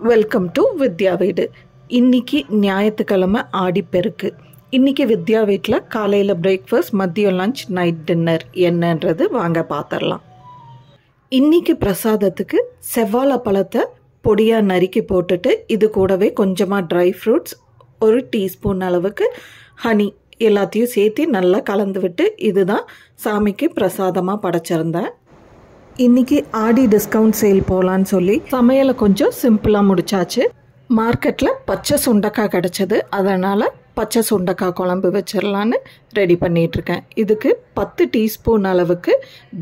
Welcome to வித்யா வீடு. இன்றைக்கி ஞாயிற்றுக்கிழமை ஆடிப்பெருக்கு. இன்றைக்கி வித்யா வீட்டில் காலையில் பிரேக்ஃபாஸ்ட், மதியம் லஞ்ச், நைட் டின்னர் என்னன்றது வாங்க பார்த்துடலாம். இன்றைக்கி பிரசாதத்துக்கு செவ்வாழை பழத்தை பொடியாக நறுக்கி போட்டுட்டு இது கூடவே கொஞ்சமாக ட்ரை ஃப்ரூட்ஸ், ஒரு டீஸ்பூன் அளவுக்கு ஹனி எல்லாத்தையும் சேர்த்து நல்லா கலந்து விட்டு இதுதான் சாமிக்கு பிரசாதமாக படைச்சிருந்தேன். இன்றைக்கி ஆடி டிஸ்கவுண்ட் சேல் போகலான்னு சொல்லி சமையலை கொஞ்சம் சிம்பிளாக முடிச்சாச்சு. மார்க்கெட்டில் பச்சை சுண்டைக்காய் கிடச்சிது, அதனால் பச்சை சுண்டைக்காய் குழம்பு வச்சிடலான்னு ரெடி பண்ணிகிட்ருக்கேன். இதுக்கு 10 டீஸ்பூன் அளவுக்கு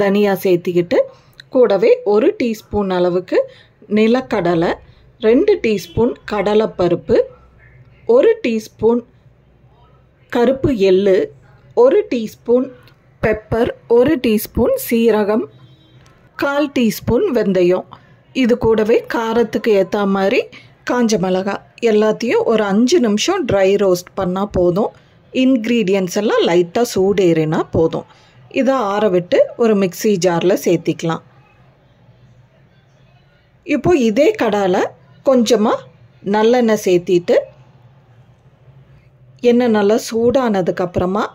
தனியா சேர்த்திக்கிட்டு கூடவே 1 டீஸ்பூன் அளவுக்கு நிலக்கடலை, 2 டீஸ்பூன் கடலைப்பருப்பு, 1 டீஸ்பூன் கருப்பு எள்ளு, 1 டீஸ்பூன் பெப்பர், 1 டீஸ்பூன் சீரகம், 1/4 டீஸ்பூன் வெந்தயம், இது கூடவே காரத்துக்கு ஏற்ற மாதிரி காஞ்ச மிளகாய் எல்லாத்தையும் ஒரு 5 நிமிஷம் ட்ரை ரோஸ்ட் பண்ணால் போதும். இன்க்ரீடியன்ட்ஸ் எல்லாம் லைட்டாக சூடேறினா போதும். இதை ஆற விட்டு ஒரு மிக்ஸி ஜாரில் சேர்த்திக்கலாம். இப்போது இதே கடாயில் கொஞ்சமாக நல்லெண்ணெய் சேர்த்திட்டு எண்ணெய் நல்லா சூடானதுக்கப்புறமா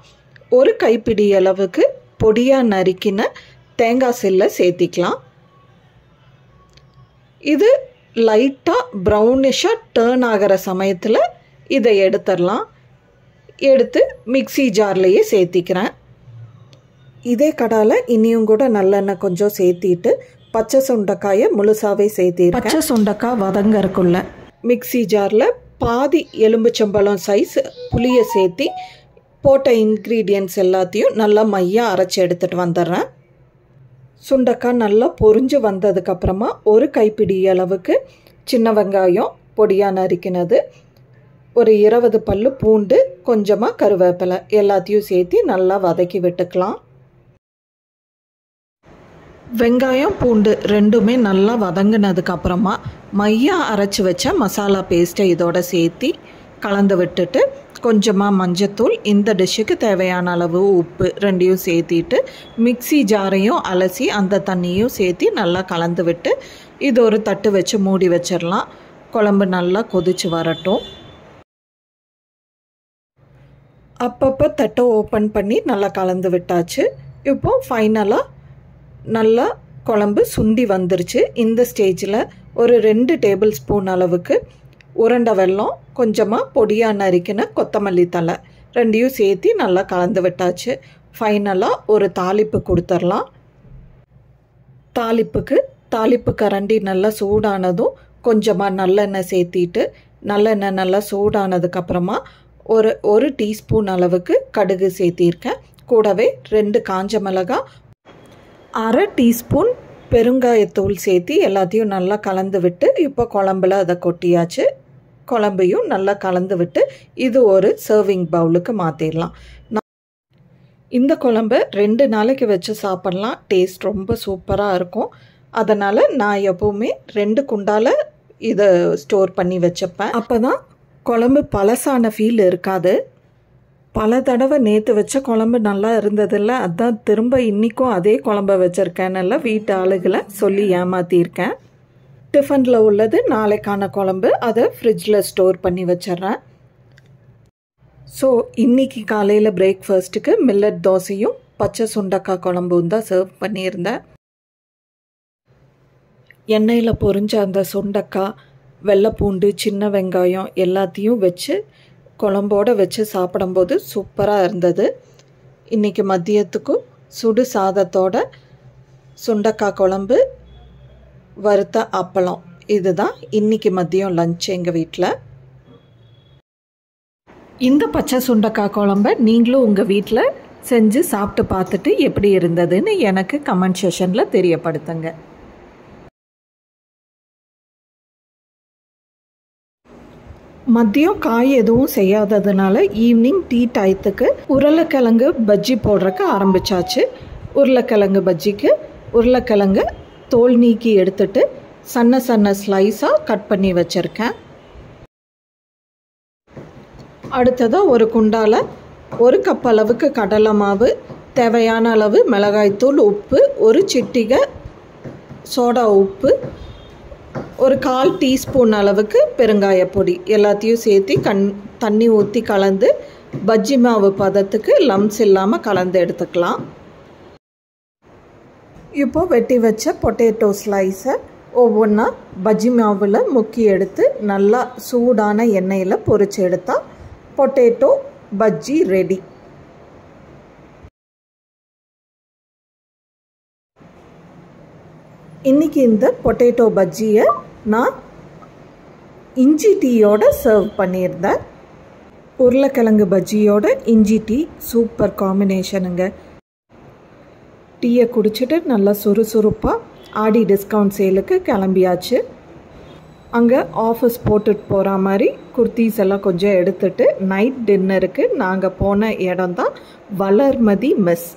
ஒரு கைப்பிடி அளவுக்கு பொடியாக நறுக்கின தேங்காய் சில்லை சேர்த்திக்கலாம். இது லைட்டாக ப்ரௌனிஷாக டேர்ன் ஆகிற சமயத்தில் இதை எடுத்துடலாம். எடுத்து மிக்ஸி ஜார்லேயே சேர்த்திக்கிறேன். இதே கடாயில் இனியும் கூட நல்லெண்ணெய் கொஞ்சம் சேர்த்திட்டு பச்சை சுண்டைக்காயை முழுசாகவே சேர்த்திருக்கேன். பச்சை சுண்டைக்காய் வதங்கறக்குள்ள மிக்ஸி ஜாரில் பாதி எலும்புச்சம்பழம் சைஸ் புளியை சேர்த்தி போட்ட இன்க்ரீடியன்ட்ஸ் எல்லாத்தையும் நல்லா மையாக அரைச்சி எடுத்துகிட்டு வந்துடுறேன். சுண்டைக்காய் நல்லா பொரிஞ்சு வந்ததுக்கப்புறமா ஒரு கைப்பிடி அளவுக்கு சின்ன வெங்காயம் பொடியாக நறுக்கினது, ஒரு 20 பல்லு பூண்டு, கொஞ்சமாக கருவேப்பிலை எல்லாத்தையும் சேர்த்து நல்லா வதக்கி விட்டுக்கலாம். வெங்காயம் பூண்டு ரெண்டுமே நல்லா வதங்கினதுக்கப்புறமா மையாக அரைச்சி வச்ச மசாலா பேஸ்ட்டை இதோட சேர்த்து கலந்து விட்டுட்டு கொஞ்சமாக மஞ்சத்தூள், இந்த டிஷ்ஷுக்கு தேவையான அளவு உப்பு ரெண்டையும் சேர்த்திட்டு மிக்ஸி ஜாரையும் அலசி அந்த தண்ணியும் சேர்த்து நல்லா கலந்து விட்டு இது ஒரு தட்டு வச்சு மூடி வச்சிடலாம். குழம்பு நல்லா கொதிச்சு வரட்டும். அப்பப்போ தட்டை ஓப்பன் பண்ணி நல்லா கலந்து விட்டாச்சு. இப்போது ஃபைனலாக நல்லா குழம்பு சுண்டி வந்துருச்சு. இந்த ஸ்டேஜில் ஒரு 2 டேபிள் ஸ்பூன் அளவுக்கு உருண்டை வெல்லம், கொஞ்சமாக பொடியாக நறுக்கின கொத்தமல்லி தழை ரெண்டையும் சேர்த்து நல்லா கலந்து விட்டாச்சு. ஃபைனலாக ஒரு தாளிப்பு கொடுத்துடலாம். தாளிப்பு கரண்டி நல்லா சூடானதும் கொஞ்சமாக நல்லெண்ணெய் சேர்த்திட்டு நல்லெண்ணெய் நல்லா சூடானதுக்கப்புறமா ஒரு டீஸ்பூன் அளவுக்கு கடுகு சேர்த்திருக்கேன். கூடவே 2 காஞ்ச மிளகாய், 1/2 டீஸ்பூன் பெருங்காயத்தூள் சேர்த்து எல்லாத்தையும் நல்லா கலந்து விட்டு இப்போ குழம்புல அதை கொட்டியாச்சு. குழம்பையும் நல்லா கலந்து விட்டு இது ஒரு சர்விங் பவுலுக்கு மாற்றிடலாம். இந்த குழம்பு 2 நாளைக்கு வச்சு சாப்பிட்லாம். டேஸ்ட் ரொம்ப சூப்பராக இருக்கும். அதனால் நான் எப்போவுமே 2 குண்டால் இதை ஸ்டோர் பண்ணி வச்சுப்பேன். அப்போ தான் குழம்பு பழசான ஃபீல் இருக்காது. பல தடவை நேற்று வச்ச குழம்பு நல்லா இருந்ததில்ல, அதான் திரும்ப இன்றைக்கும் அதே குழம்பை வச்சுருக்கேன்னு வீட்டு ஆளுகளை சொல்லி ஏமாற்றியிருக்கேன். டிஃபனில் உள்ளது நாளைக்கான குழம்பு, அதை ஃப்ரிட்ஜில் ஸ்டோர் பண்ணி வச்சிட்றேன். ஸோ இன்றைக்கி காலையில் பிரேக்ஃபாஸ்ட்டுக்கு மில்லட் தோசையும் பச்சை சுண்டைக்காய் குழம்பும் தான் சர்வ் பண்ணியிருந்தேன். எண்ணெயில் பொரிஞ்ச அந்த சுண்டைக்காய், வெள்ளைப்பூண்டு, சின்ன வெங்காயம் எல்லாத்தையும் வச்சு குழம்போடு வச்சு சாப்பிடும்போது சூப்பராக இருந்தது. இன்றைக்கி மதியத்துக்கும் சுடு சாதத்தோட சுண்டைக்காய் குழம்பு, வறுத்த அப்பளம், இதுதான் இன்றைக்கி மதியம் லஞ்ச் எங்கள் வீட்டில். இந்த பச்சை சுண்டைக்காய் குழம்பை நீங்களும் உங்கள் வீட்டில் செஞ்சு சாப்பிட்டு பார்த்துட்டு எப்படி இருந்ததுன்னு எனக்கு கமெண்ட் செஷனில் தெரியப்படுத்துங்க. மதியம் காய் எதுவும் செய்யாததுனால ஈவினிங் டீ டயத்துக்கு உருளைக்கிழங்கு பஜ்ஜி போடுறக்கு ஆரம்பித்தாச்சு. உருளைக்கிழங்கு பஜ்ஜிக்கு உருளைக்கிழங்கு தோல் நீக்கி எடுத்துட்டு சன்ன ஸ்லைஸாக கட் பண்ணி வச்சுருக்கேன். அடுத்ததாக ஒரு குண்டால் 1 கப் அளவுக்கு கடலை மாவு, தேவையான அளவு மிளகாய்த்தூள், உப்பு, ஒரு சிட்டிகை சோடா உப்பு, ஒரு 1/4 டீஸ்பூன் அளவுக்கு பெருங்காயப்பொடி எல்லாத்தையும் சேர்த்து தண்ணி ஊற்றி கலந்து பஜ்ஜி மாவு பதத்துக்கு லம்ஸ் இல்லாமல் கலந்து எடுத்துக்கலாம். இப்போ வெட்டி வச்ச பொட்டேட்டோ ஸ்லைஸை ஒவ்வொன்றா பஜ்ஜி மாவில் முக்கி எடுத்து நல்லா சூடான எண்ணெயில் பொரிச்சு எடுத்தால் பொட்டேட்டோ பஜ்ஜி ரெடி. இன்றைக்கி இந்த பொட்டேட்டோ பஜ்ஜியை நான் இஞ்சி டீயோடு சர்வ் பண்ணியிருந்தேன். உருளைக்கிழங்கு பஜ்ஜியோட இஞ்சி டீ சூப்பர் காம்பினேஷனுங்க. டீயை குடிச்சிட்டு நல்லா சுறுசுறுப்பாக ஆடி டிஸ்கவுண்ட் சேலுக்கு கிளம்பியாச்சு. அங்கே ஆஃபீஸ் போட்டுட்டு போகிற மாதிரி குர்த்தீஸ் எல்லாம் கொஞ்சம் எடுத்துகிட்டு நைட் டின்னருக்கு நாங்கள் போன இடம் தான் வளர்மதி மெஸ்.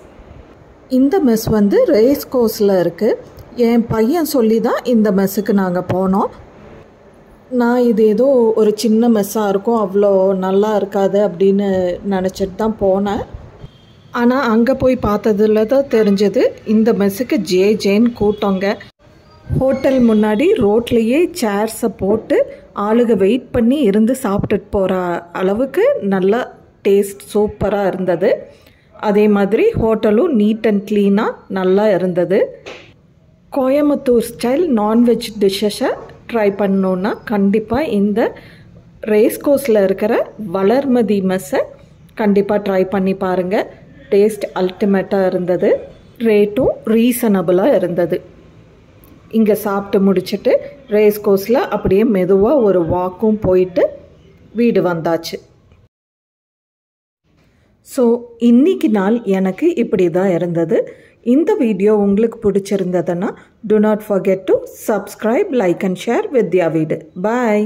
இந்த மெஸ் வந்து ரேஸ் கோர்ஸில் இருக்குது. என் பையன் சொல்லி தான் இந்த மெஸ்ஸுக்கு நாங்கள் போனோம். நான் இது ஏதோ ஒரு சின்ன மெஸ்ஸாக இருக்கும், அவ்வளோ நல்லா இருக்காது அப்படின்னு நினச்சிட்டு தான் போனேன். ஆனால் அங்கே போய் பார்த்ததுல தான் தெரிஞ்சது இந்த மெஸ்ஸுக்கு ஜேன்னு கூட்டங்க. ஹோட்டல் முன்னாடி ரோட்லேயே சேர்ஸை போட்டு ஆளுக வெயிட் பண்ணி இருந்து சாப்பிட்டுட்டு போகிற அளவுக்கு நல்லா டேஸ்ட் சூப்பராக இருந்தது. அதே மாதிரி ஹோட்டலும் நீட் அண்ட் க்ளீனாக நல்லா இருந்தது. கோயம்புத்தூர் ஸ்டைல் நான்வெஜ் டிஷ்ஷஸை ட்ரை பண்ணணுன்னா கண்டிப்பாக இந்த ரேஸ் கோர்ஸில் இருக்கிற வளர்மதி மெஸ்ஸை கண்டிப்பாக ட்ரை பண்ணி பாருங்கள். டேஸ்ட் அல்டிமேட்டாக இருந்தது, ரேட்டும் ரீசனபிளாக இருந்தது. இங்கே சாப்பிட்டு முடிச்சுட்டு ரேஸ் கோர்ஸில் அப்படியே மெதுவாக ஒரு வாக்கும் போயிட்டு வீடு வந்தாச்சு. ஸோ இன்றைக்கி நாள் எனக்கு இப்படி தான் இருந்தது. இந்த வீடியோ உங்களுக்கு பிடிச்சிருந்ததுன்னா do not forget to subscribe, like and share வித்யா வீடு. Bye.